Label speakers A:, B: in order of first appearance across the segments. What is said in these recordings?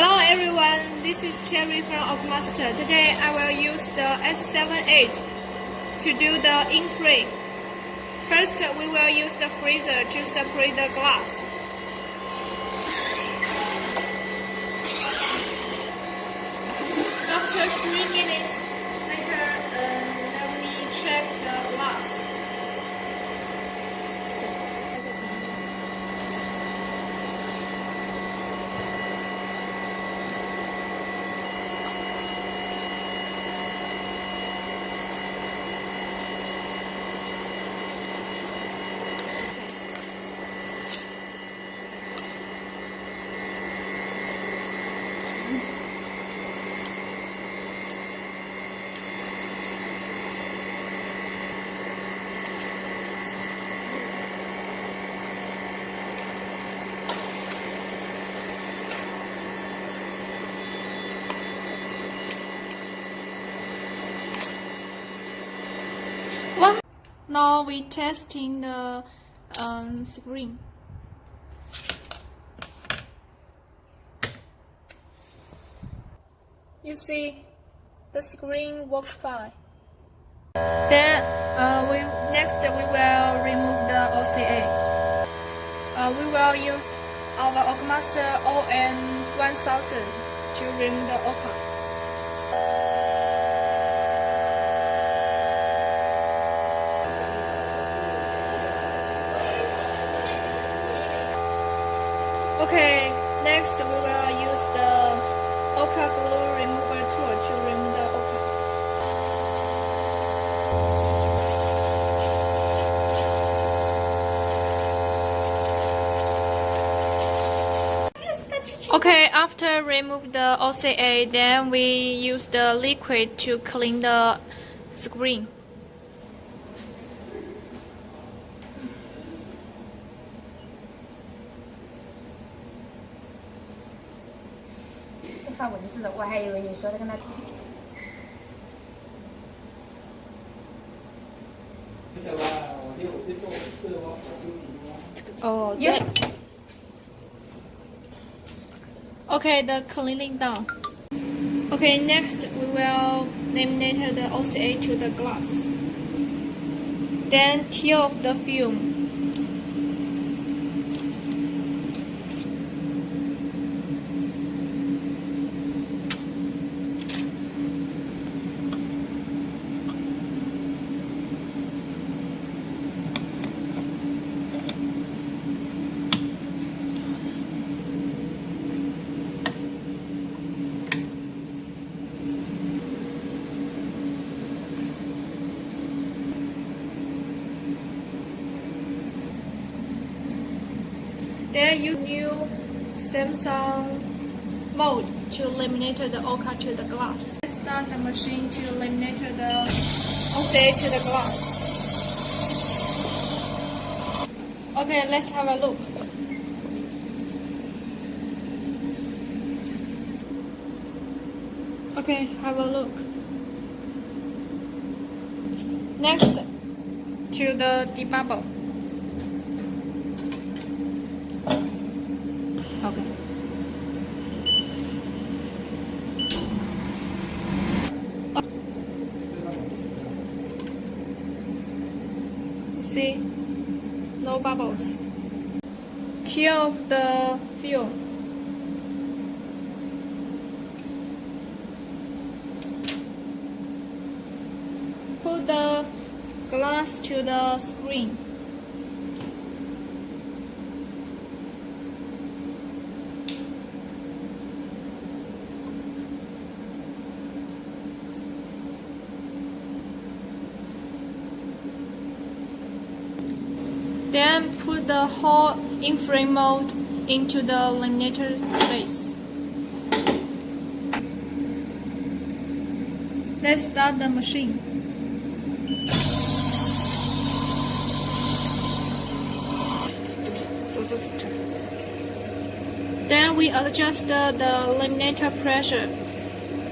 A: Hello everyone, this is Cherry from OCAMaster. Today I will use the S7edge to do the inframe. First, we will use the freezer to separate the glass. After 3 minutes later, then we check the glass. Now we testing the screen. You see, the screen works fine. Then next we will remove the OCA. We will use our OCAMaster OM1000 to remove the OCA. Okay, next we will use the OCA glue remover tool to remove the OCA. Okay, after remove the OCA, then we use the liquid to clean the screen. Oh, yeah. Okay, the cleaning done. Okay, next we will laminate the OCA to the glass. Then tear off the film. Then use new Samsung mold to laminate the OCA to the glass. Let's start the machine to laminate the OCA to the glass. Okay, let's have a look. Okay, have a look. Next, to the debubble. Okay. See, no bubbles. Tear off the film. Put the glass to the screen. Then put the whole Inframe mold into the laminator space. Let's start the machine. Then we adjust the laminator pressure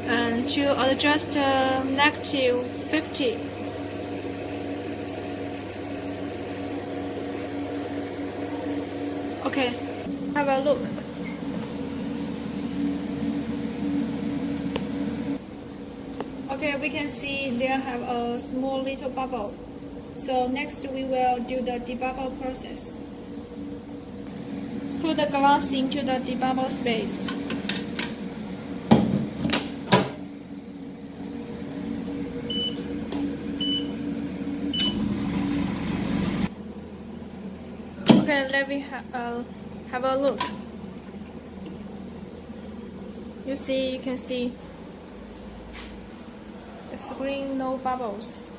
A: and to adjust negative 50. Okay, have a look. Okay, we can see there have a small little bubble. So next we will do the debubble process. Put the glass into the debubble space. Okay, let me have a look. You can see the screen, no bubbles.